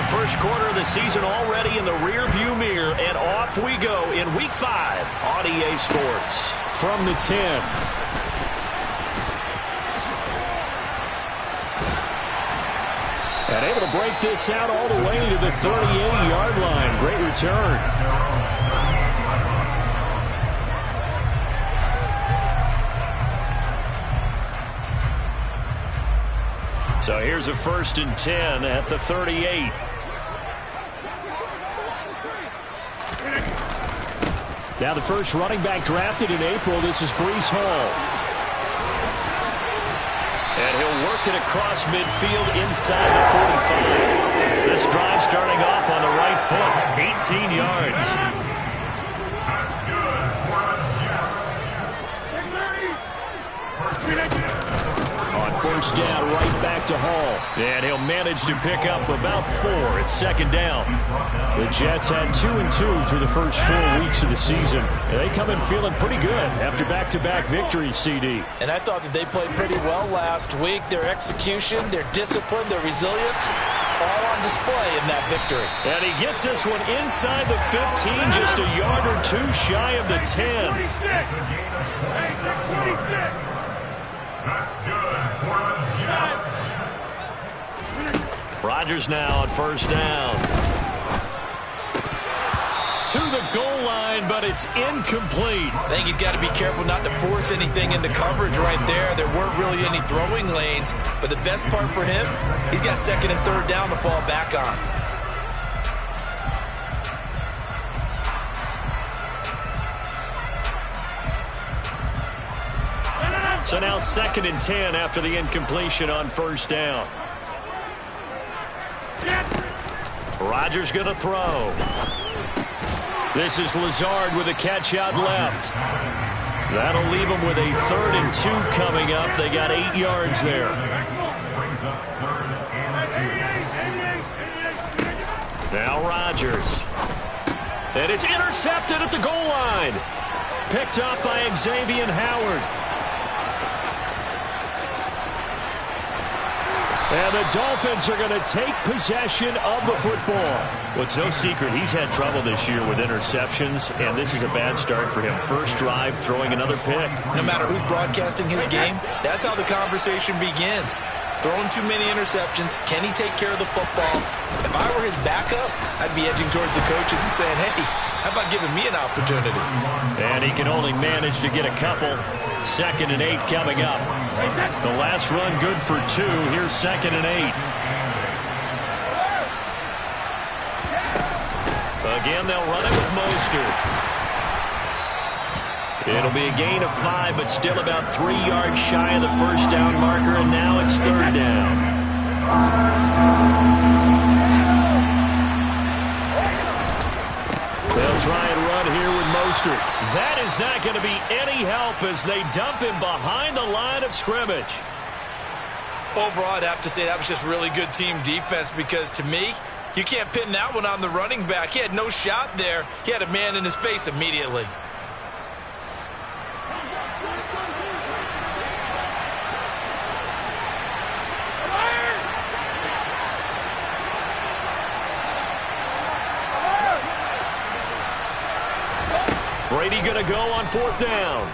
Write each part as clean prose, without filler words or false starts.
first quarter of the season already in the rearview mirror, and off we go in Week 5 on EA Sports. From the 10. And able to break this out all the way to the 38-yard line. Great return. So here's a 1st and 10 at the 38. Now the first running back drafted in April. This is Breece Hall. And he'll work it across midfield inside the 45. This drive starting off on the right foot. 18 yards. On first down, right back to Hall. And he'll manage to pick up about 4. It's 2nd down. The Jets had 2-2 through the first 4 weeks of the season. And they come in feeling pretty good after back-to-back victories, CD. And I thought that they played pretty well last week. Their execution, their discipline, their resilience, all on display in that victory. And he gets this one inside the 15, just a yard or 2 shy of the 10. 26. That's good for the Jets. Rodgers now on first down. To the goal line, but it's incomplete. I think he's got to be careful not to force anything into coverage right there. There weren't really any throwing lanes, but the best part for him, he's got 2nd and 3rd down to fall back on. So now 2nd and 10 after the incompletion on first down. Rodgers going to throw. This is Lazard with a catch out left. That'll leave him with a 3rd and 2 coming up. They got 8 yards there. Now Rodgers. And it's intercepted at the goal line. Picked up by Xavier Howard. And the Dolphins are going to take possession of the football. Well, it's no secret he's had trouble this year with interceptions, and this is a bad start for him. First drive, throwing another pick. No matter who's broadcasting his game, that's how the conversation begins. Throwing too many interceptions. Can he take care of the football? If I were his backup, I'd be edging towards the coaches and saying, hey, how about giving me an opportunity? And he can only manage to get a couple. 2nd and 8 coming up. The last run good for 2. Here's 2nd and 8. Again, they'll run it with Mostert. It'll be a gain of 5, but still about 3 yards shy of the first down marker, and now it's 3rd down. They'll try and run here with Mostert. That is not going to be any help as they dump him behind the line of scrimmage. Overall, I'd have to say that was just really good team defense because, to me, you can't pin that one on the running back. He had no shot there. He had a man in his face immediately. Brady going to go on 4th down.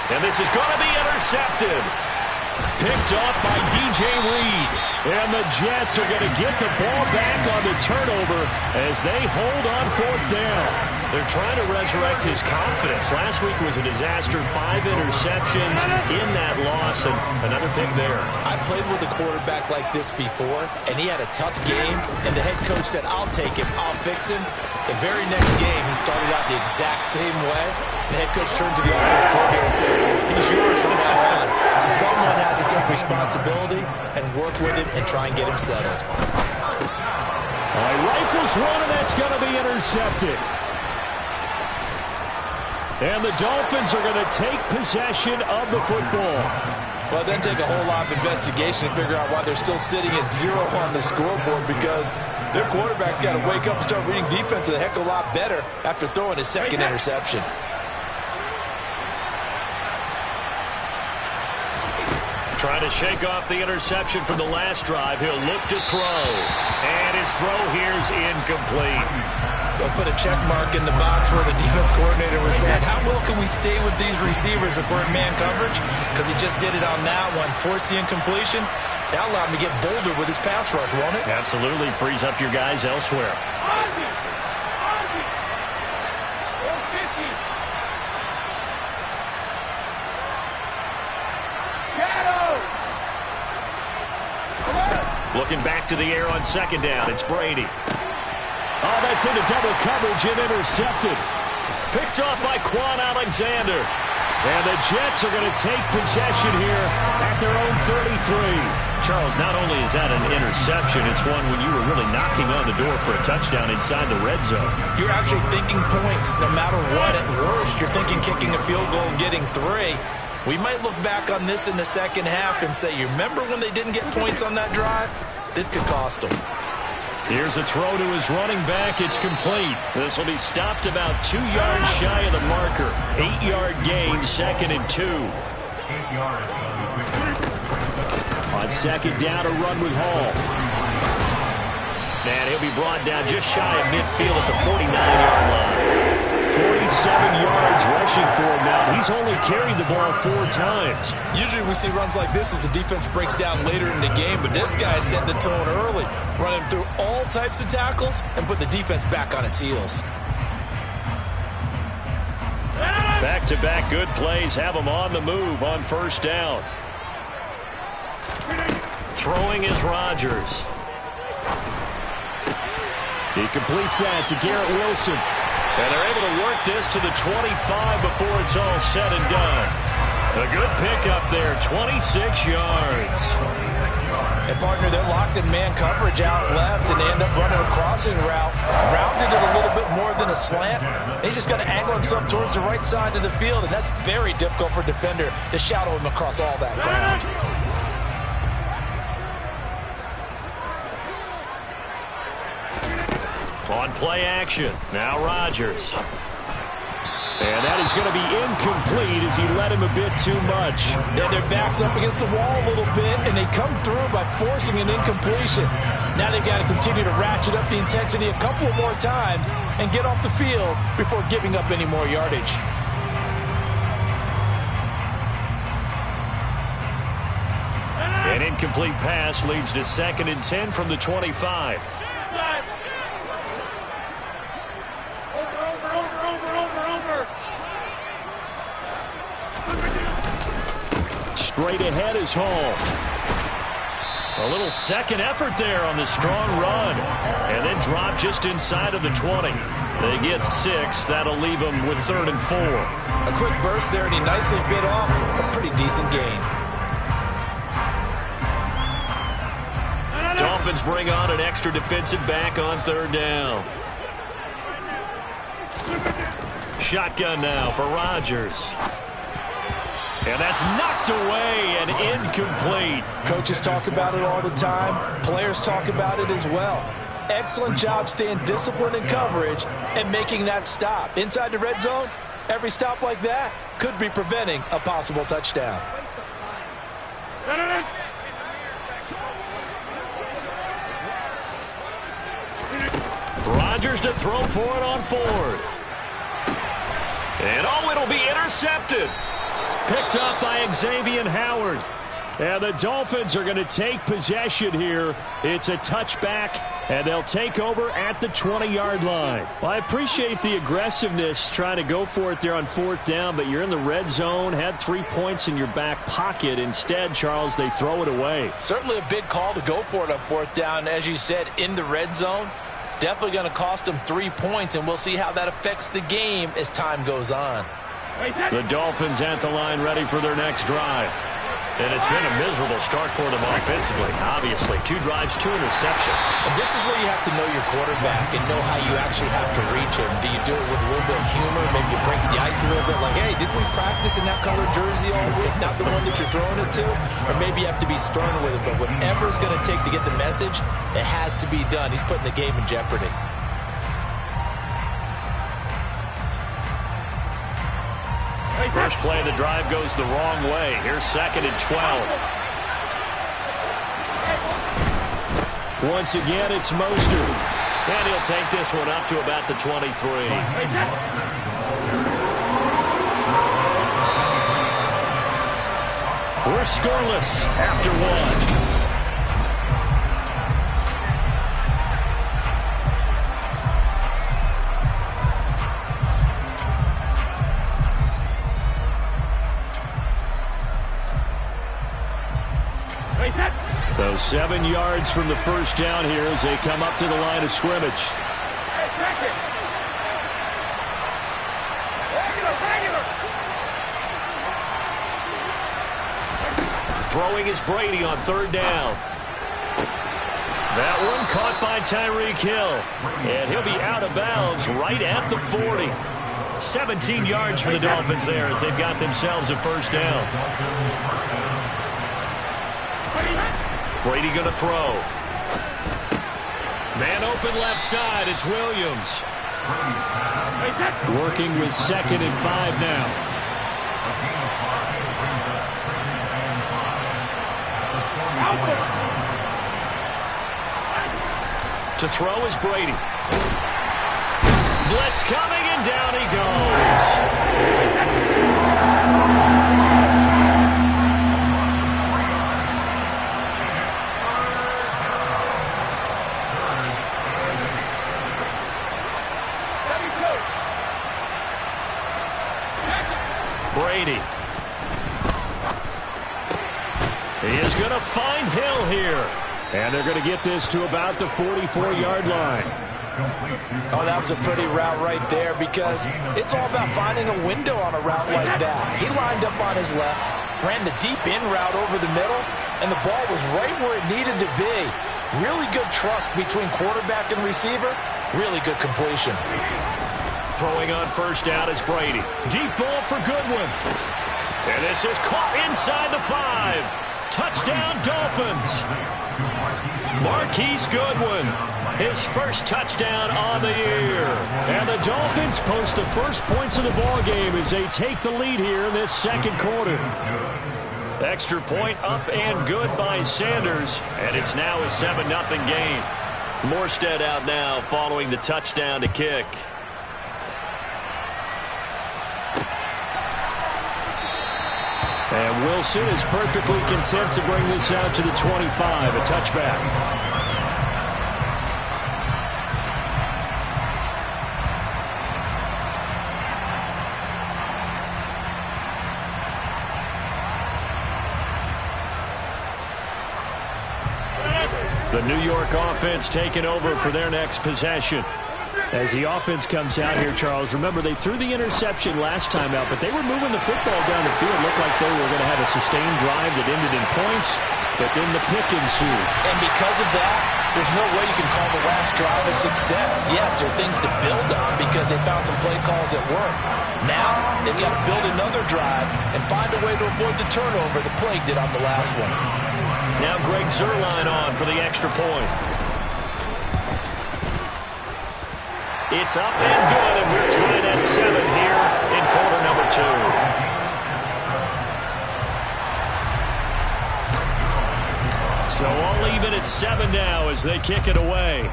And this is going to be intercepted. Picked off by DJ Reed. And the Jets are going to get the ball back on the turnover as they hold on 4th down. They're trying to resurrect his confidence. Last week was a disaster. 5 interceptions in that loss, and another pick there. I played with a quarterback like this before, and he had a tough game, and the head coach said, I'll take him, I'll fix him. The very next game, he started out the exact same way. The head coach turned to the offense coordinator and said, he's yours from now on. Someone has to take responsibility and work with him and try and get him settled. Rifles one, and that's going to be intercepted. And the Dolphins are going to take possession of the football. Well, it doesn't take a whole lot of investigation to figure out why they're still sitting at 0 on the scoreboard, because their quarterback's got to wake up and start reading defense a heck of a lot better after throwing his 2nd interception. Trying to shake off the interception from the last drive. He'll look to throw. And his throw here's incomplete. They'll put a check mark in the box where the defense coordinator was saying, how well can we stay with these receivers if we're in man coverage? Because he just did it on that one. Force the incompletion. That allowed him to get bolder with his pass rush, won't it? Absolutely. Frees up your guys elsewhere. Looking back to the air on second down. It's Brady. Oh, that's into double coverage and intercepted. Picked off by Quan Alexander. And the Jets are going to take possession here at their own 33. Charles, not only is that an interception, it's one when you were really knocking on the door for a touchdown inside the red zone. You're actually thinking points no matter what. At worst, you're thinking kicking a field goal and getting 3. We might look back on this in the second half and say, you remember when they didn't get points on that drive? This could cost them. Here's a throw to his running back. It's complete. This will be stopped about 2 yards shy of the marker. 8-yard gain, 2nd and 2. 8 yards. On second down, a run with Hall. And he'll be brought down just shy of midfield at the 49-yard line. 47 yards rushing for him now. He's only carried the ball 4 times. Usually we see runs like this as the defense breaks down later in the game, but this guy set the tone early, running through all types of tackles and put the defense back on its heels. Back-to-back good plays have him on the move on first down. Throwing is Rodgers. He completes that to Garrett Wilson. And they're able to work this to the 25 before it's all said and done. A good pickup there, 26 yards. And, partner, they're locked in man coverage out left, and they end up running a crossing route. Rounded it a little bit more than a slant. He's just going to angle himself towards the right side of the field, and that's very difficult for a defender to shadow him across all that ground. On play action, now Rodgers. And that is going to be incomplete as he led him a bit too much. Yeah, their back's up against the wall a little bit, and they come through by forcing an incompletion. Now they've got to continue to ratchet up the intensity a couple more times and get off the field before giving up any more yardage. An incomplete pass leads to 2nd and 10 from the 25. Straight ahead is Hall. A little second effort there on the strong run. And then drop just inside of the 20. They get 6. That'll leave them with 3rd and 4. A quick burst there, and he nicely bit off a pretty decent gain. Dolphins bring on an extra defensive back on 3rd down. Shotgun now for Rodgers. And that's knocked away and incomplete. Coaches talk about it all the time. Players talk about it as well. Excellent job staying disciplined in coverage and making that stop. Inside the red zone, every stop like that could be preventing a possible touchdown. Rodgers to throw for it on 4th. And it'll be intercepted. Picked up by Xavier Howard. And the Dolphins are going to take possession here. It's a touchback, and they'll take over at the 20-yard line. Well, I appreciate the aggressiveness trying to go for it there on 4th down, but you're in the red zone, had 3 points in your back pocket. Instead, Charles, they throw it away. Certainly a big call to go for it on 4th down. As you said, in the red zone, definitely going to cost them 3 points, and we'll see how that affects the game as time goes on. The Dolphins at the line ready for their next drive. And it's been a miserable start for them offensively. Obviously, 2 drives, 2 interceptions. And this is where you have to know your quarterback and know how you actually have to reach him. Do you do it with a little bit of humor? Maybe you break the ice a little bit like, hey, didn't we practice in that color jersey all week? Not the one that you're throwing it to? Or maybe you have to be stern with him. But whatever it's going to take to get the message, it has to be done. He's putting the game in jeopardy. First play of the drive goes the wrong way. Here's 2nd and 12. Once again, it's Mostert. And he'll take this one up to about the 23. We're scoreless after one. So 7 yards from the first down here as they come up to the line of scrimmage. Throwing is Brady on third down. That one caught by Tyreek Hill. And he'll be out of bounds right at the 40. 17 yards for the Dolphins there as they've got themselves a first down. Brady going to throw. Man open left side. It's Williams. Working with 2nd and 5 now. To throw is Brady. Blitz coming, and down he goes. Brady. He is going to find Hill here. And they're going to get this to about the 44-yard line. Oh, that was a pretty route right there because it's all about finding a window on a route like that. He lined up on his left, ran the deep in route over the middle, and the ball was right where it needed to be. Really good trust between quarterback and receiver. Really good completion. Throwing on first down is Brady. Deep ball for Goodwin. And this is caught inside the 5. Touchdown, Dolphins. Marquise Goodwin, his first touchdown on the year. And the Dolphins post the first points of the ball game as they take the lead here in this second quarter. Extra point up and good by Sanders. And it's now a 7-0 game. Morstead out now following the touchdown to kick. And Wilson is perfectly content to bring this out to the 25, a touchback. The New York offense taking over for their next possession. As the offense comes out here, Charles, remember they threw the interception last time out, but they were moving the football down the field. Looked like they were going to have a sustained drive that ended in points, but then the pick ensued. And because of that, there's no way you can call the last drive a success. Yes, there are things to build on because they found some play calls that work. Now they've got to build another drive and find a way to avoid the turnover the Plague did on the last one. Now Greg Zuerlein on for the extra point. It's up and good, and we're tied at 7 here in quarter number 2. So all even at 7 now as they kick it away.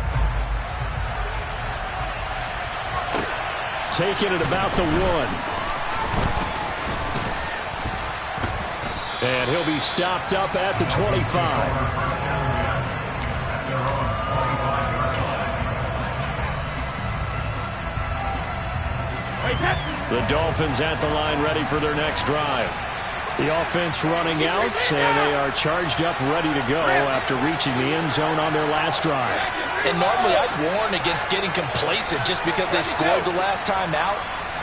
Taking it about the 1. And he'll be stopped up at the 25. The Dolphins at the line ready for their next drive. The offense running out, and they are charged up ready to go after reaching the end zone on their last drive. And normally I'd warn against getting complacent just because they scored the last time out.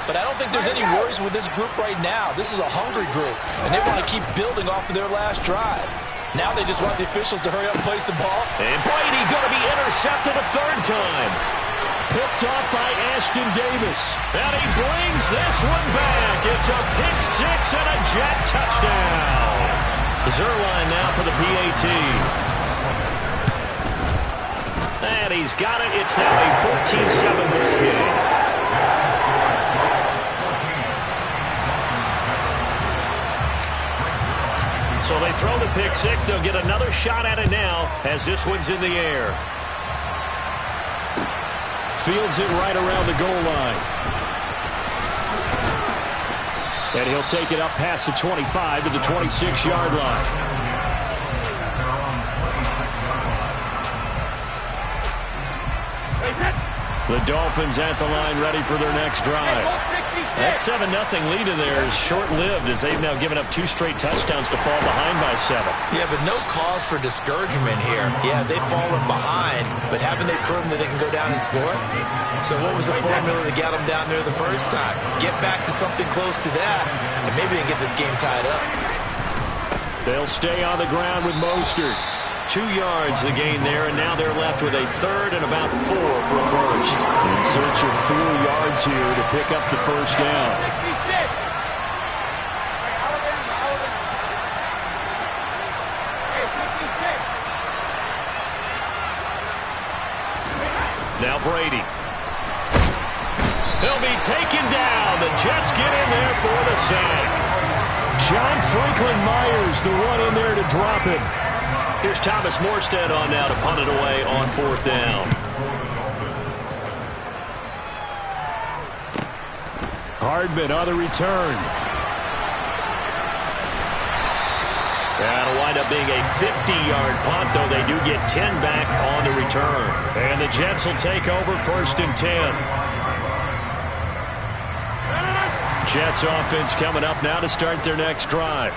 But I don't think there's any worries with this group right now. This is a hungry group, and they want to keep building off of their last drive. Now they just want the officials to hurry up and place the ball. And Brady going to be intercepted a third time. Picked off by Ashton Davis. And he brings this one back. It's a pick six and a jet touchdown. Zuerlein now for the PAT. And he's got it. It's now a 14-7 ball game. So they throw the pick six. They'll get another shot at it now as this one's in the air. Fields it right around the goal line. And he'll take it up past the 25 to the 26-yard line. The Dolphins at the line ready for their next drive. That 7-0 lead in there is short-lived as they've now given up 2 straight touchdowns to fall behind by 7. Yeah, but no cause for discouragement here. Yeah, they've fallen behind, but haven't they proven that they can go down and score? So what was the formula that got them down there the first time? Get back to something close to that, and maybe they can get this game tied up. They'll stay on the ground with Mostert. 2 yards the gain there, and now they're left with a third and about 4 for a first. In search of 4 yards here to pick up the first down. Now Brady. He'll be taken down. The Jets get in there for the sack. John Franklin Myers, the one in there to drop him. Here's Thomas Morstead on now to punt it away on 4th down. Hardman on the return. That'll wind up being a 50-yard punt, though they do get 10 back on the return. And the Jets will take over 1st and 10. Jets offense coming up now to start their next drive.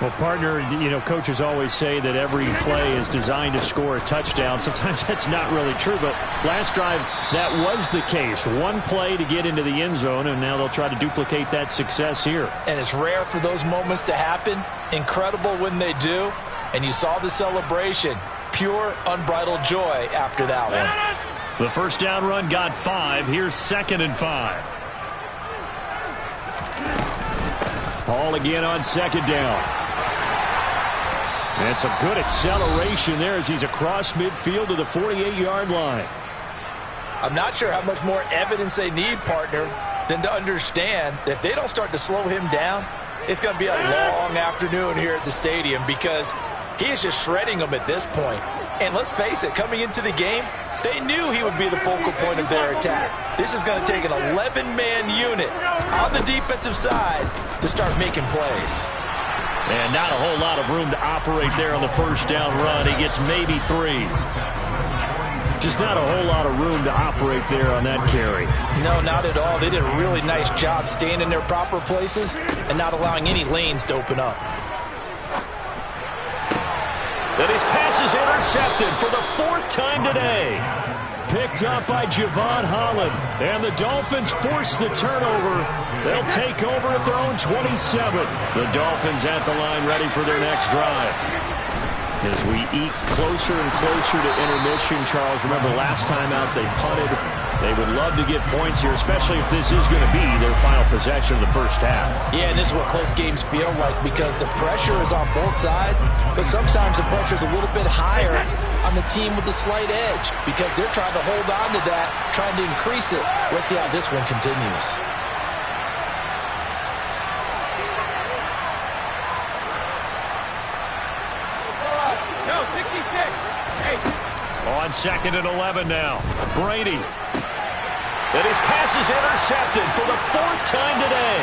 Well, partner, you know, coaches always say that every play is designed to score a touchdown. Sometimes that's not really true, but last drive, that was the case. 1 play to get into the end zone, and now they'll try to duplicate that success here. And it's rare for those moments to happen. Incredible when they do. And you saw the celebration. Pure, unbridled joy after that one. The first down run got 5. Here's 2nd and 5. Hall again on 2nd down. And some good acceleration there as he's across midfield to the 48-yard line. I'm not sure how much more evidence they need, partner, than to understand that if they don't start to slow him down, it's going to be a long afternoon here at the stadium because he is just shredding them at this point. And let's face it, coming into the game, they knew he would be the focal point of their attack. This is going to take an 11-man unit on the defensive side to start making plays. And not a whole lot of room to operate there on the first down run. He gets maybe 3. Just not a whole lot of room to operate there on that carry. No, not at all. They did a really nice job staying in their proper places and not allowing any lanes to open up. And his pass is intercepted for the 4th time today. Picked up by Javon Holland. And the Dolphins force the turnover. They'll take over at their own 27. The Dolphins at the line ready for their next drive. As we eat closer and closer to intermission, Charles, remember last time out they punted. They would love to get points here, especially if this is going to be their final possession of the first half. Yeah, and this is what close games feel like because the pressure is on both sides, but sometimes the pressure is a little bit higher on the team with the slight edge because they're trying to hold on to that, trying to increase it. Let's see how this one continues. On 2nd and 11 now. Brady. And his pass is intercepted for the 4th time today.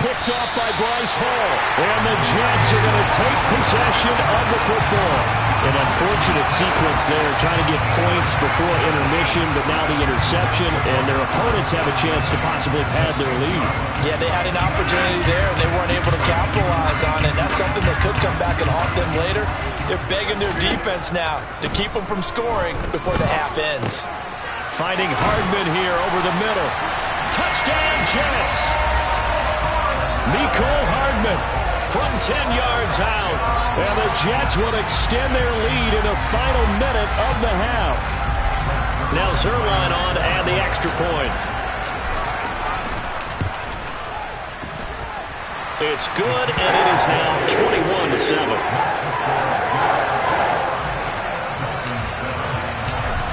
Picked off by Bryce Hall. And the Jets are going to take possession of the football. An unfortunate sequence there, trying to get points before intermission, but now the interception, and their opponents have a chance to possibly pad their lead. Yeah, they had an opportunity there, and they weren't able to capitalize on it. That's something that could come back and haunt them later. They're begging their defense now to keep them from scoring before the half ends. Finding Hardman here over the middle. Touchdown, Jets! Nicole Hardman from 10 yards out. And the Jets will extend their lead in the final minute of the half. Now Zerline on to add the extra point. It's good, and it is now 21-7.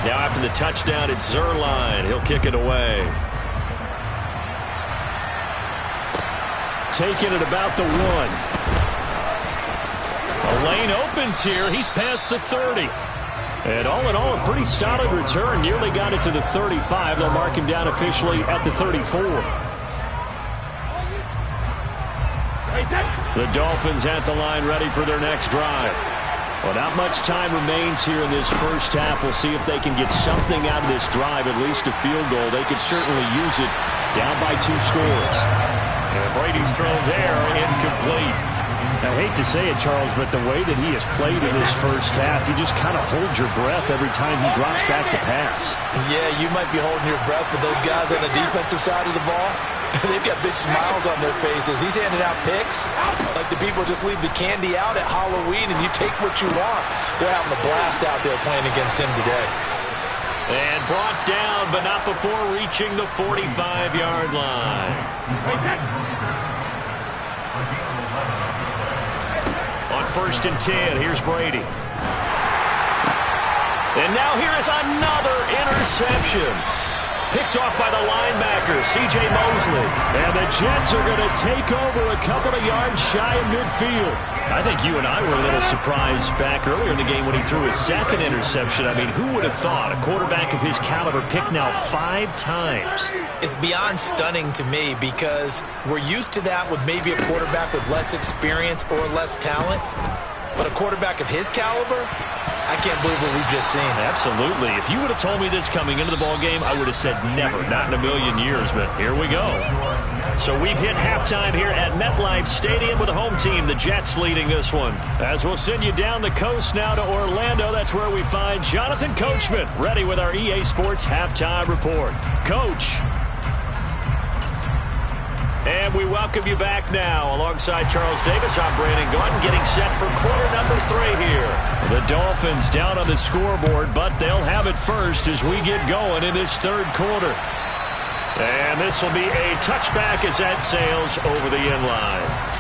Now after the touchdown, it's Zerline. He'll kick it away. Taking it about the 1. A lane opens here. He's past the 30. And all in all, a pretty solid return. Nearly got it to the 35. They'll mark him down officially at the 34. The Dolphins at the line, ready for their next drive. Well, not much time remains here in this first half. We'll see if they can get something out of this drive, at least a field goal. They could certainly use it, down by 2 scores. And Brady's throw there, incomplete. I hate to say it, Charles, but the way that he has played in this first half, you just kind of hold your breath every time he drops back to pass. Yeah, you might be holding your breath, but those guys on the defensive side of the ball, they've got big smiles on their faces. He's handing out picks like the people just leave the candy out at Halloween and you take what you want. They're having a blast out there playing against him today. And brought down, but not before reaching the 45-yard line. On 1st and 10, here's Brady. And now here is another interception. Picked off by the linebacker, C.J. Mosley. And the Jets are going to take over a couple of yards shy of midfield. I think you and I were a little surprised back earlier in the game when he threw his 2nd interception. I mean, who would have thought a quarterback of his caliber picked now 5 times? It's beyond stunning to me because we're used to that with maybe a quarterback with less experience or less talent. But a quarterback of his caliber, I can't believe what we've just seen. Absolutely. If you would have told me this coming into the ball game, I would have said never, not in a million years. But here we go. So we've hit halftime here at MetLife Stadium with the home team, the Jets, leading this one. As we'll send you down the coast now to Orlando, that's where we find Jonathan Coachman, ready with our EA Sports halftime report. Coach. And we welcome you back now. Alongside Charles Davis, I'm Brandon Gaudin, getting set for quarter number 3 here. The Dolphins down on the scoreboard, but they'll have it first as we get going in this 3rd quarter. And this will be a touchback as that sails over the end line.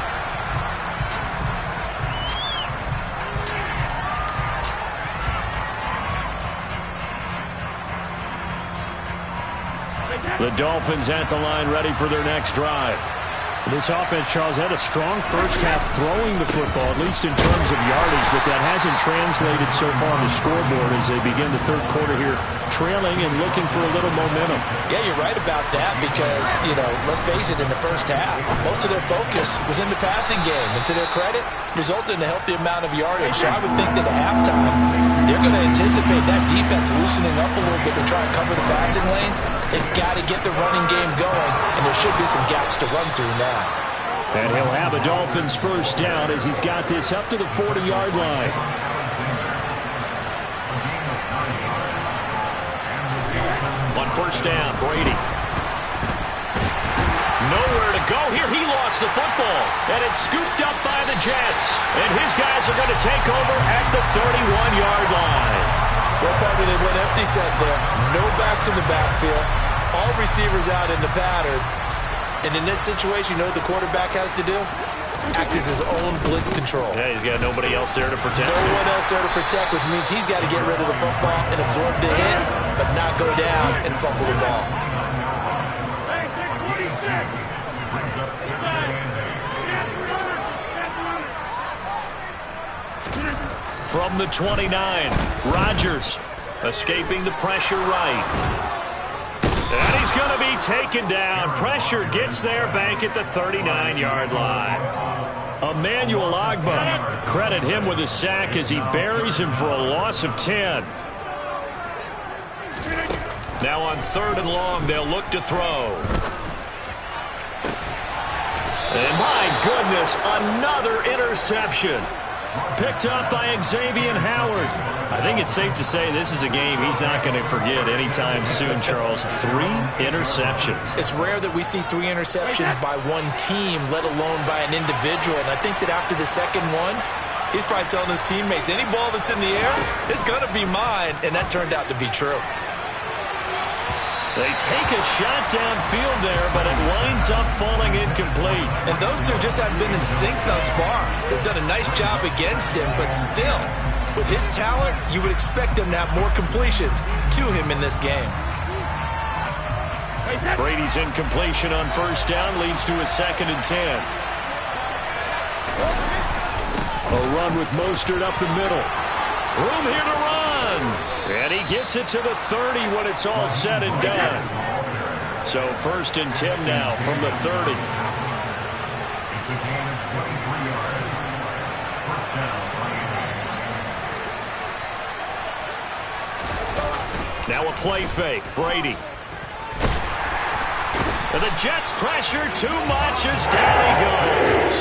The Dolphins at the line, ready for their next drive. This offense, Charles, had a strong first half throwing the football, at least in terms of yardage, but that hasn't translated so far on the scoreboard as they begin the 3rd quarter here, trailing and looking for a little momentum. Yeah, you're right about that because, let's face it, in the first half, most of their focus was in the passing game. And to their credit, resulted in a healthy amount of yardage. So I would think that at halftime, they're going to anticipate that defense loosening up a little bit to try and cover the passing lanes. They've got to get the running game going, and there should be some gaps to run through now. And he'll have a Dolphins first down as he's got this up to the 40-yard line. On 1st down, Brady. Nowhere to go here. He lost the football, and it's scooped up by the Jets. And his guys are going to take over at the 31-yard line. Well, partner, they went empty set there. No backs in the backfield. All receivers out in the pattern. And in this situation, you know what the quarterback has to do? Act as his own blitz control. Yeah, he's got nobody else there to protect him. No one else there to protect, which means he's got to get rid of the football and absorb the hit, but not go down and fumble the ball. From the 29, Rodgers escaping the pressure right. And he's going to be taken down. Pressure gets there back at the 39-yard line. Emmanuel Ogbah, credit him with a sack as he buries him for a loss of 10. Now on 3rd and long, they'll look to throw. And my goodness, another interception. Picked up by Xavier Howard. I think it's safe to say this is a game he's not going to forget anytime soon, Charles. 3 interceptions. It's rare that we see 3 interceptions by one team, let alone by an individual. And I think that after the second one, he's probably telling his teammates, any ball that's in the air, it's going to be mine. And that turned out to be true. They take a shot downfield there, but it winds up falling incomplete. And those two just haven't been in sync thus far. They've done a nice job against him, but still, with his talent, you would expect them to have more completions to him in this game. Brady's incompletion on 1st down leads to a 2nd and 10. A run with Mostert up the middle. Room here to run. And he gets it to the 30 when it's all said and done. So 1st and 10 now from the 30. It's a gain of 23 yards. First down, Miami. Now a play fake. Brady. And the Jets pressure too much as down he goes.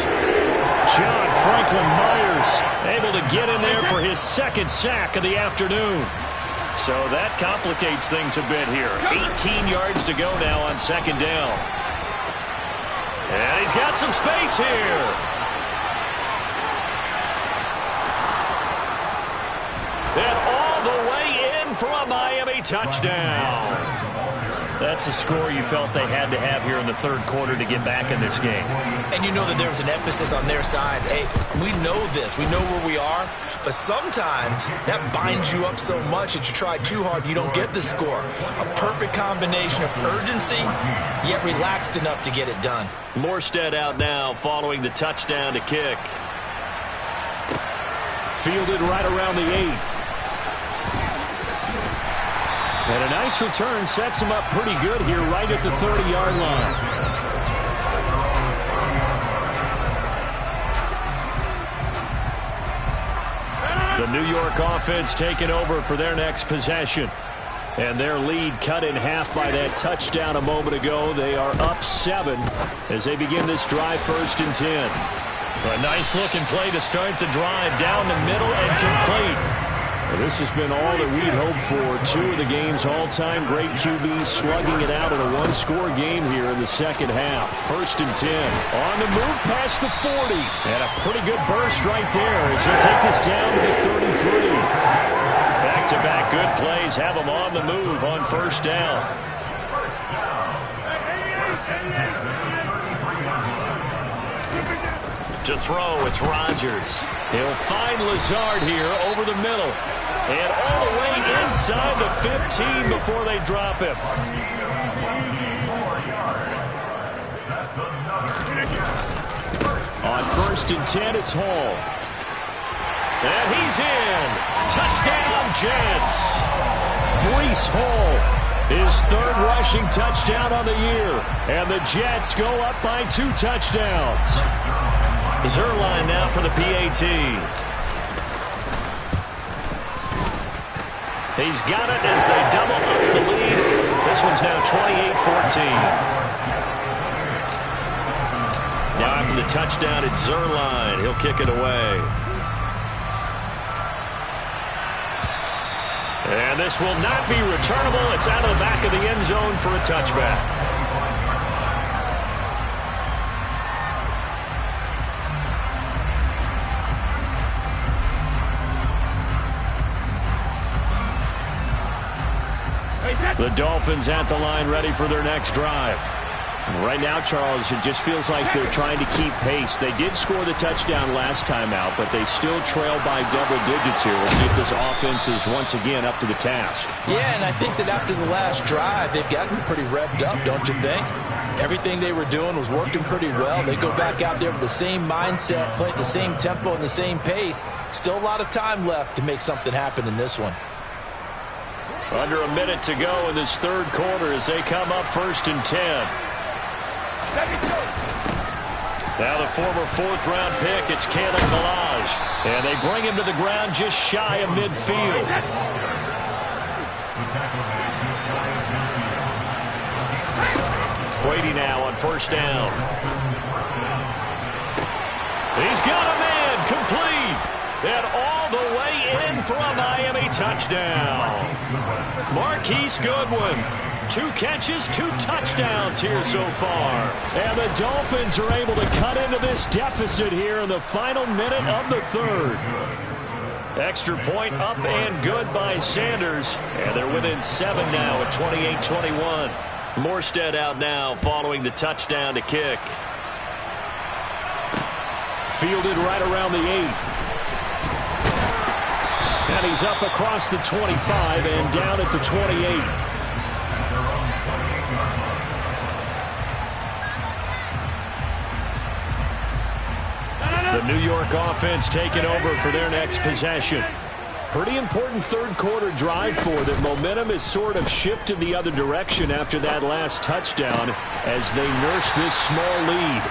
John Franklin Myers able to get in there for his 2nd sack of the afternoon. So that complicates things a bit here. 18 yards to go now on 2nd down. And he's got some space here. And all the way in for a Miami touchdown. That's a score you felt they had to have here in the 3rd quarter to get back in this game. And you know that there's an emphasis on their side. Hey, we know this. We know where we are. But sometimes that binds you up so much that you try too hard, you don't get the score. A perfect combination of urgency, yet relaxed enough to get it done. Morstead out now following the touchdown to kick. Fielded right around the 8. And a nice return sets him up pretty good here right at the 30-yard line. The New York offense taking over for their next possession. And their lead cut in half by that touchdown a moment ago. They are up 7 as they begin this drive 1st and 10. A nice-looking play to start the drive down the middle and complete. Well, this has been all that we'd hoped for. 2 of the game's all-time great QBs slugging it out in a one-score game here in the 2nd half. 1st and 10. On the move past the 40. And a pretty good burst right there as he'll take this down to the 33. Back-to-back good plays have him on the move on 1st down. To throw, it's Rodgers. He'll find Lazard here over the middle. And all the way inside the 15 before they drop him. On 1st and 10, it's Hall. And he's in. Touchdown, Jets. Breece Hall, his 3rd rushing touchdown on the year. And the Jets go up by 2 touchdowns. Zerline now for the PAT. He's got it as they double up the lead. This one's now 28-14. Now after the touchdown, it's Zerline. He'll kick it away. And this will not be returnable. It's out of the back of the end zone for a touchback. The Dolphins at the line ready for their next drive. Right now, Charles, it just feels like they're trying to keep pace. They did score the touchdown last time out, but they still trail by double digits here. We'll see if this offense is once again up to the task. Yeah, and I think that after the last drive, they've gotten pretty revved up, don't you think? Everything they were doing was working pretty well. They go back out there with the same mindset, play at the same tempo and the same pace. Still a lot of time left to make something happen in this one. Under a minute to go in this 3rd quarter as they come up 1st and 10. Now the former 4th-round pick, it's Caleb Balaj. And they bring him to the ground just shy of midfield. Brady now on 1st down. He's got a man complete. And all the way in for a Miami touchdown. Marquise Goodwin. 2 catches, 2 touchdowns here so far. And the Dolphins are able to cut into this deficit here in the final minute of the 3rd. Extra point up and good by Sanders. And they're within 7 now at 28-21. Morstead out now following the touchdown to kick. Fielded right around the 8. And he's up across the 25 and down at the 28. The New York offense taking over for their next possession. Pretty important third quarter drive for them. Momentum has sort of shifted the other direction after that last touchdown as they nurse this small lead.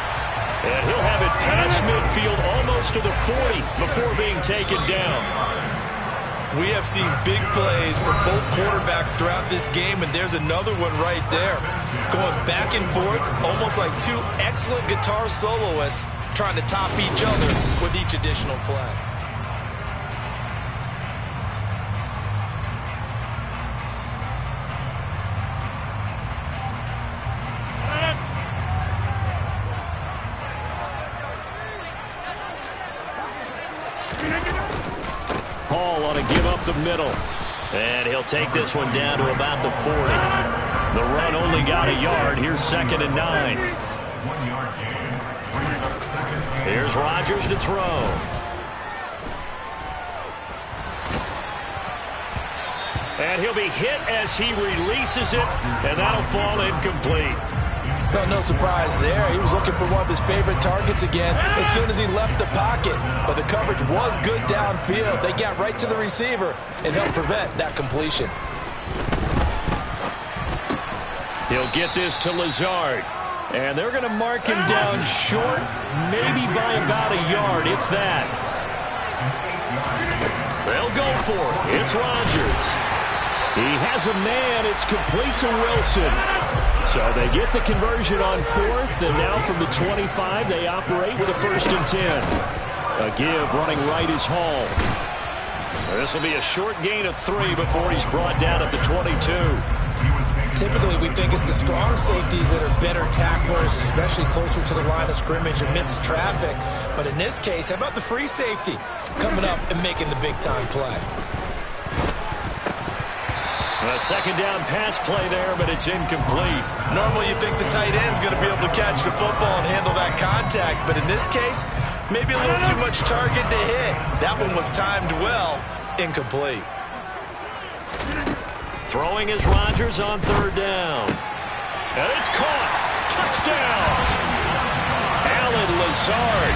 And he'll have it past midfield almost to the 40 before being taken down. We have seen big plays from both quarterbacks throughout this game, and there's another one right there. Going back and forth, almost like two excellent guitar soloists trying to top each other with each additional play. Hall ought to give up the middle. And he'll take this one down to about the 40. The run only got a yard. Here's 2nd and 9. 1 yard gain. Brings up 2nd. Here's Rodgers to throw. And he'll be hit as he releases it, and that'll fall incomplete. Well, no surprise there. He was looking for one of his favorite targets again as soon as he left the pocket. But the coverage was good downfield. They got right to the receiver and helped prevent that completion. He'll get this to Lazard. And they're going to mark him down short, maybe by about a yard, if that. They'll go for it. It's Rodgers. He has a man. It's complete to Wilson. So they get the conversion on 4th, and now from the 25, they operate with a 1st and 10. A give running right is Hall. This will be a short gain of 3 before he's brought down at the 22. Typically, we think it's the strong safeties that are better tacklers, especially closer to the line of scrimmage amidst traffic. But in this case, how about the free safety coming up and making the big-time play? A 2nd down pass play there, but it's incomplete. Normally, you think the tight end's going to be able to catch the football and handle that contact. But in this case, maybe a little too much target to hit. That one was timed well. Incomplete. Throwing is Rodgers on 3rd down. And it's caught. Touchdown. Allen Lazard.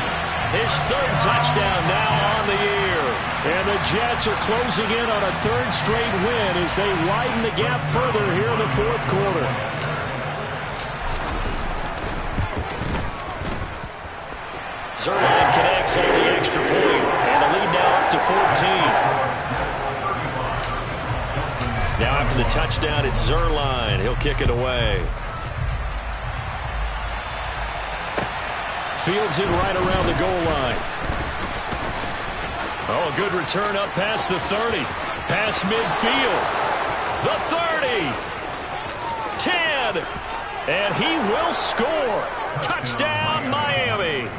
His 3rd touchdown now on the year. And the Jets are closing in on a 3rd straight win as they widen the gap further here in the 4th quarter. Zerline connects on the extra point. And the lead now up to 14. Now after the touchdown, it's Zerline. He'll kick it away. Fields it right around the goal line. Oh, a good return up past the 30. Past midfield. The 30. 10. And he will score. Touchdown, Miami.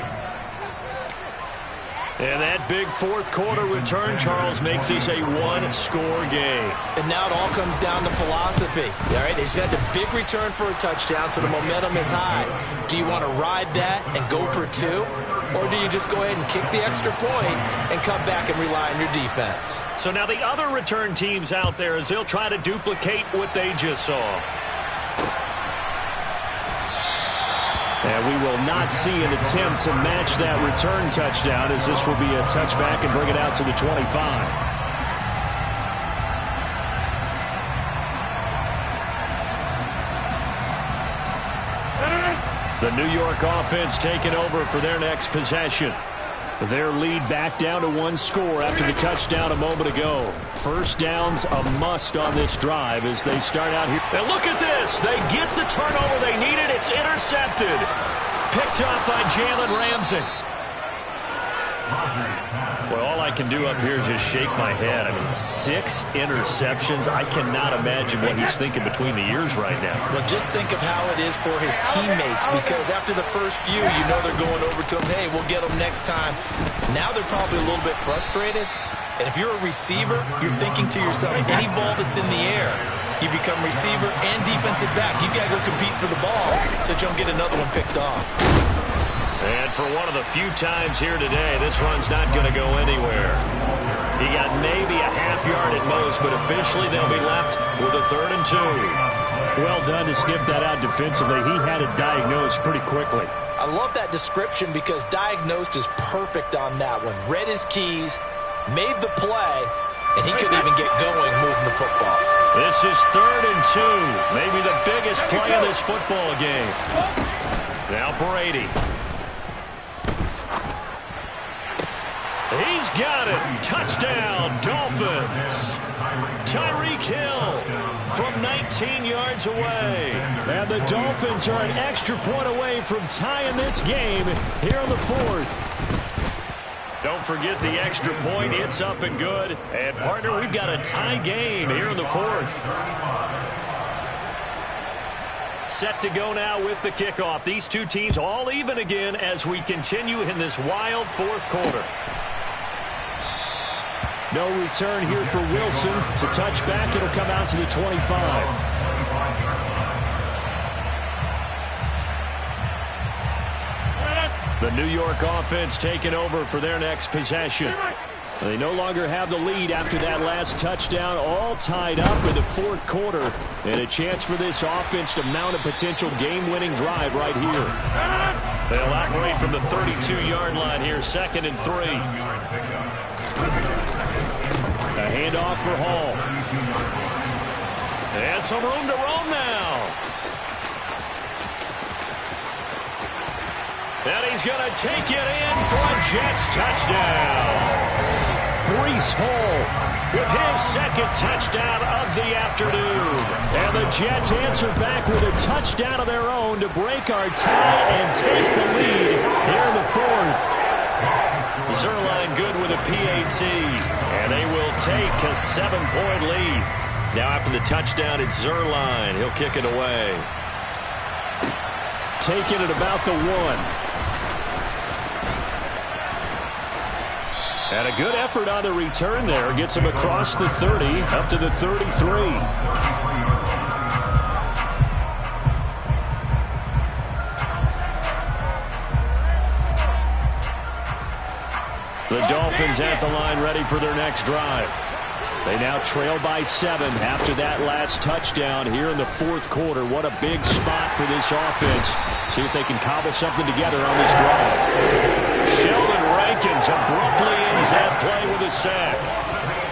And that big 4th quarter return, Charles, makes this a 1-score game. And now it all comes down to philosophy. All right, they just had the big return for a touchdown, so the momentum is high. Do you want to ride that and go for 2? Or do you just go ahead and kick the extra point and come back and rely on your defense? So now the other return teams out there, as they'll try to duplicate what they just saw. And we will not see an attempt to match that return touchdown, as this will be a touchback and bring it out to the 25. The New York offense taking over for their next possession. Their lead back down to 1 score after the touchdown a moment ago. 1st down's a must on this drive as they start out here. And look at this. They get the turnover they needed. It's intercepted. Picked up by Jalen Ramsey. Well, all I can do up here is just shake my head. I mean, 6 interceptions. I cannot imagine what he's thinking between the ears right now. Well, just think of how it is for his teammates, because after the first few, you know they're going over to him, hey, we'll get them next time. Now they're probably a little bit frustrated. And if you're a receiver, you're thinking to yourself, any ball that's in the air, you become receiver and defensive back. You got to go compete for the ball so that you don't get another one picked off. And for one of the few times here today, this run's not going to go anywhere. He got maybe a half yard at most, but officially they'll be left with a 3rd and 2. Well done to sniff that out defensively. He had it diagnosed pretty quickly. I love that description because diagnosed is perfect on that one. Read his keys, made the play, and he couldn't even get going moving the football. This is 3rd and 2. Maybe the biggest play of this football game. Now Brady. He's got it. Touchdown, Dolphins. Tyreek Hill from 19 yards away. And the Dolphins are an extra point away from tying this game here in the 4th. Don't forget the extra point. It's up and good. And, partner, we've got a tie game here in the 4th. Set to go now with the kickoff. These two teams all even again as we continue in this wild 4th quarter. No return here for Wilson. It's a touchback. It'll come out to the 25. The New York offense taking over for their next possession. They no longer have the lead after that last touchdown. All tied up in the 4th quarter. And a chance for this offense to mount a potential game-winning drive right here. They'll operate from the 32-yard line here, 2nd and 3. A handoff for Hall. And some room to roam now. And he's going to take it in for a Jets touchdown. Breece Hall with his 2nd touchdown of the afternoon. And the Jets answer back with a touchdown of their own to break our tie and take the lead here in the 4th. Zerline good with a PAT. And they will take a 7-point lead. Now after the touchdown, it's Zerline. He'll kick it away. Taking it about the 1. And a good effort on the return there. Gets him across the 30, up to the 33. The Dolphins at the line ready for their next drive. They now trail by 7 after that last touchdown here in the 4th quarter. What a big spot for this offense. See if they can cobble something together on this drive. Sheldon Rankins abruptly ends that play with a sack.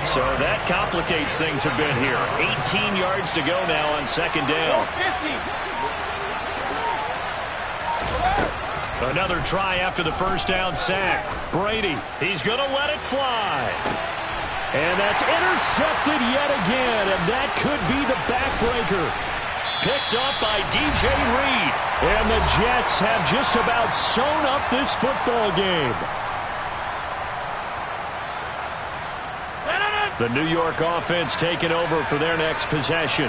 So that complicates things a bit here. 18 yards to go now on 2nd down. Another try after the 1st down sack. Brady, he's going to let it fly. And that's intercepted yet again, and that could be the backbreaker. Picked up by DJ Reed. And the Jets have just about sewn up this football game. The New York offense taking over for their next possession.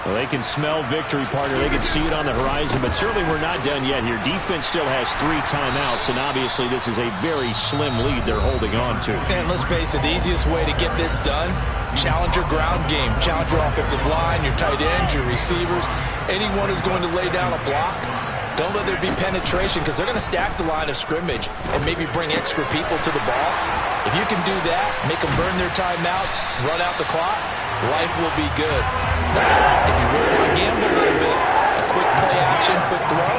Well, they can smell victory, partner. They can see it on the horizon, but certainly we're not done yet here. Defense still has 3 timeouts, and obviously this is a very slim lead they're holding on to. And let's face it, the easiest way to get this done, challenge your ground game. Challenge your offensive line, your tight ends, your receivers, anyone who's going to lay down a block. Don't let there be penetration because they're going to stack the line of scrimmage and maybe bring extra people to the ball. If you can do that, make them burn their timeouts, run out the clock, life will be good. If you really want to gamble a little bit, a quick play action, quick throw,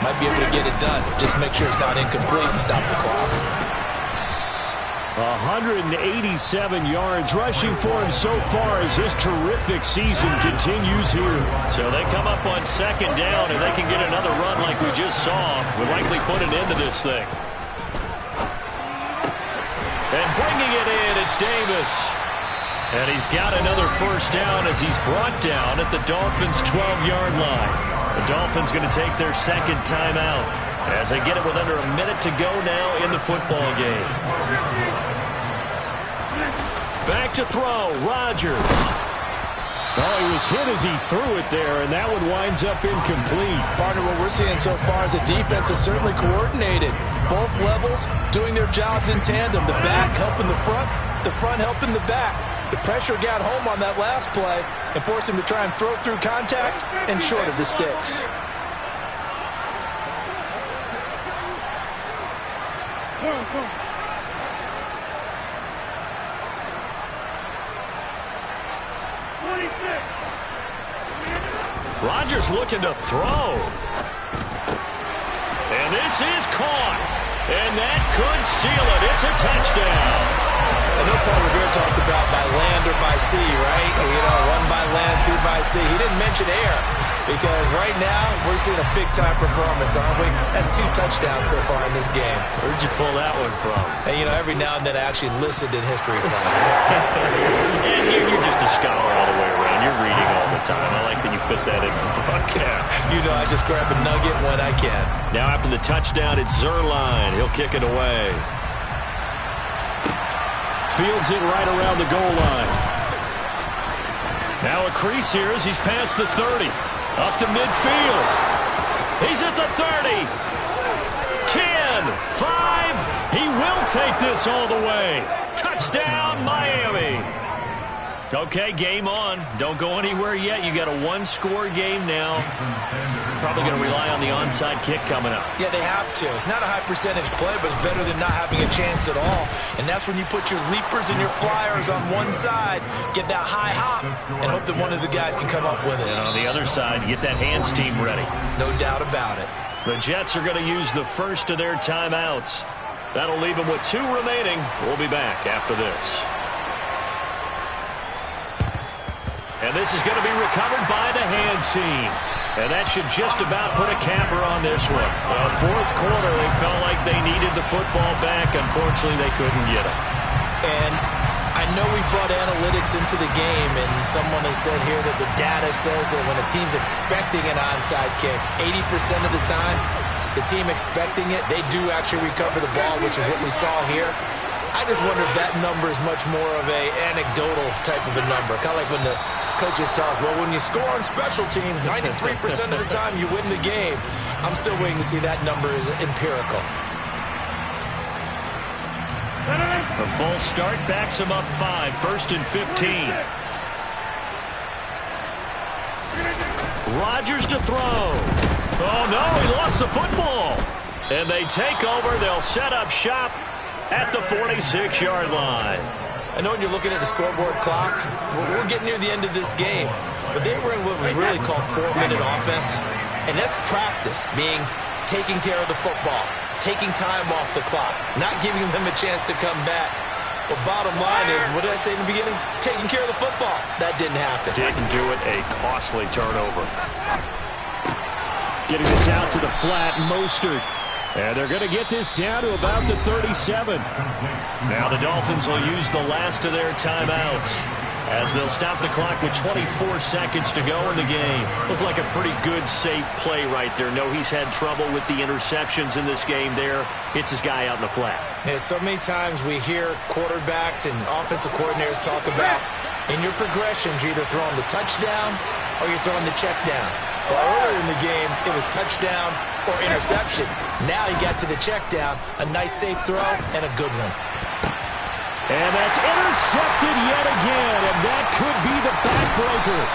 might be able to get it done. Just make sure it's not incomplete and stop the clock. 187 yards rushing for him so far as this terrific season continues here. So they come up on 2nd down, and they can get another run like we just saw. Will likely put an end to this thing. And bringing it in, it's Davis. And he's got another 1st down as he's brought down at the Dolphins' 12-yard line. The Dolphins going to take their 2nd timeout as they get it with under a minute to go now in the football game. Back to throw, Rodgers. Oh, he was hit as he threw it there, and that one winds up incomplete. Partner, what we're seeing so far is the defense is certainly coordinated. Both levels doing their jobs in tandem. The back helping the front helping the back. The pressure got home on that last play and forced him to try and throw through contact and short of the sticks. Rodgers looking to throw. And this is caught. And that could seal it. It's a touchdown. I know Paul Revere talked about by land or by sea, right? You know, one by land, two by sea. He didn't mention air because right now we're seeing a big-time performance, aren't we? That's 2 touchdowns so far in this game. Where'd you pull that one from? And, you know, every now and then I actually listened in history class. And you're just a scholar all the way around. You're reading all the time. I like that you fit that in the broadcast. You know, I just grab a nugget when I can. Now after the touchdown, it's Zerline. He'll kick it away. Fields it right around the goal line. Now a crease here as he's past the 30. Up to midfield. He's at the 30. 10, 5. He will take this all the way. Touchdown, Miami. Okay, game on. Don't go anywhere yet. You got a 1-score game now. Probably going to rely on the onside kick coming up. Yeah, they have to. It's not a high percentage play, but it's better than not having a chance at all. And that's when you put your leapers and your flyers on one side, get that high hop, and hope that one of the guys can come up with it. And on the other side, get that hands team ready. No doubt about it. The Jets are going to use the first of their timeouts. That'll leave them with 2 remaining. We'll be back after this. And this is going to be recovered by the hands team. And that should just about put a capper on this one. Fourth quarter, they felt like they needed the football back. Unfortunately, they couldn't get it. And I know we brought analytics into the game, and someone has said here that the data says that when a team's expecting an onside kick, 80% of the time, the team expecting it, they do actually recover the ball, which is what we saw here. I just wonder if that number is much more of a anecdotal type of a number. Kind of like when the coaches tell us, well, when you score on special teams, 93% of the time you win the game. I'm still waiting to see that number is empirical. A full start backs him up 5, 1st and 15. Rodgers to throw. Oh, no, he lost the football. And they take over. They'll set up shop at the 46-yard line. I know when you're looking at the scoreboard clock, we're getting near the end of this game, but they were in what was really called 4-minute offense, and that's practice, being taking care of the football, taking time off the clock, not giving them a chance to come back. But bottom line is, what did I say in the beginning? Taking care of the football. That didn't happen. Didn't do it. A costly turnover. Getting this out to the flat, Mostert. And they're going to get this down to about the 37. Now the Dolphins will use the last of their timeouts as they'll stop the clock with 24 seconds to go in the game. Looked like a pretty good, safe play right there. No, he's had trouble with the interceptions in this game there. Hits his guy out in the flat. Yeah, so many times we hear quarterbacks and offensive coordinators talk about in your progressions, you're either throwing the touchdown or you're throwing the check down. Well, earlier in the game, it was touchdown or interception. Now he got to the check down, a nice safe throw, and a good one. And that's intercepted yet again, and that could be the backbreaker.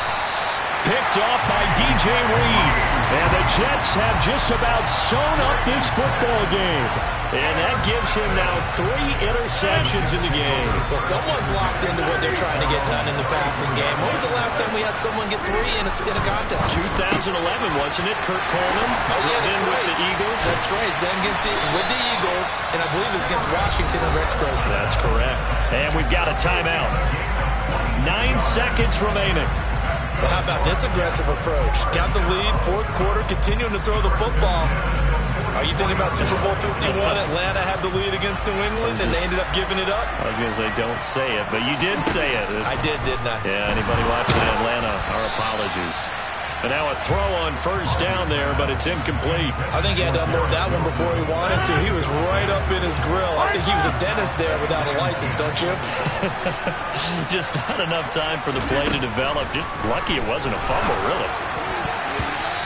Picked off by DJ Reed. And the Jets have just about sewn up this football game. And that gives him now 3 interceptions in the game. Well, someone's locked into what they're trying to get done in the passing game. When was the last time we had someone get 3 in a contest? 2011, wasn't it? Kurt Coleman. Oh, yeah, that's with right. the Eagles. That's right. It's then with the Eagles, and I believe it's against Washington and Rex Grossman. That's correct. And we've got a timeout. 9 seconds remaining. Well, how about this aggressive approach? Got the lead, fourth quarter, continuing to throw the football. Are you thinking about Super Bowl 51? Atlanta had the lead against New England, and they ended up giving it up? I was going to say, don't say it, but you did say it. I did, didn't I? Yeah, anybody watching Atlanta, our apologies. And now a throw on first down there, but it's incomplete. I think he had to unload that one before he wanted to. He was right up in his grill. I think he was a dentist there without a license, don't you? Just not enough time for the play to develop. Just lucky it wasn't a fumble, really.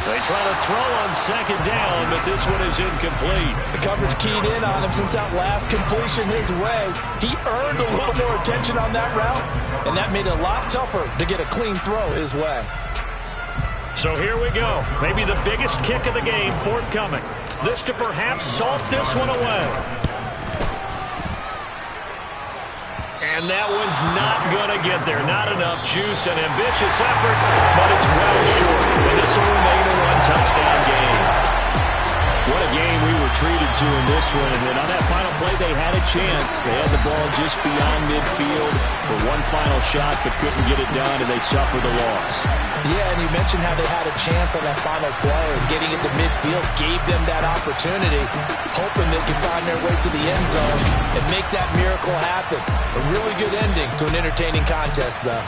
They try to throw on second down, but this one is incomplete. The coverage keyed in on him since that last completion his way. He earned a little more attention on that route, and that made it a lot tougher to get a clean throw his way. So here we go. Maybe the biggest kick of the game forthcoming. This to perhaps salt this one away. And that one's not going to get there. Not enough juice and ambitious effort, but it's well short. And this will remain a one-touchdown game. What a game we retreated to in this one. And then on that final play, they had a chance. They had the ball just beyond midfield for one final shot, but couldn't get it done, and they suffered the loss. Yeah, and you mentioned how they had a chance on that final play, and getting into midfield gave them that opportunity, hoping they could find their way to the end zone and make that miracle happen. A really good ending to an entertaining contest, though.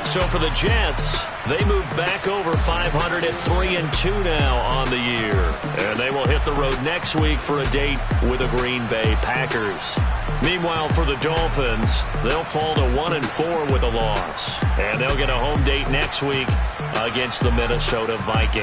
So for the Jets, they move back over 500 at 3-2 now on the year. And they will hit the road next week for a date with the Green Bay Packers. Meanwhile, for the Dolphins, they'll fall to 1-4 with a loss. And they'll get a home date next week against the Minnesota Vikings.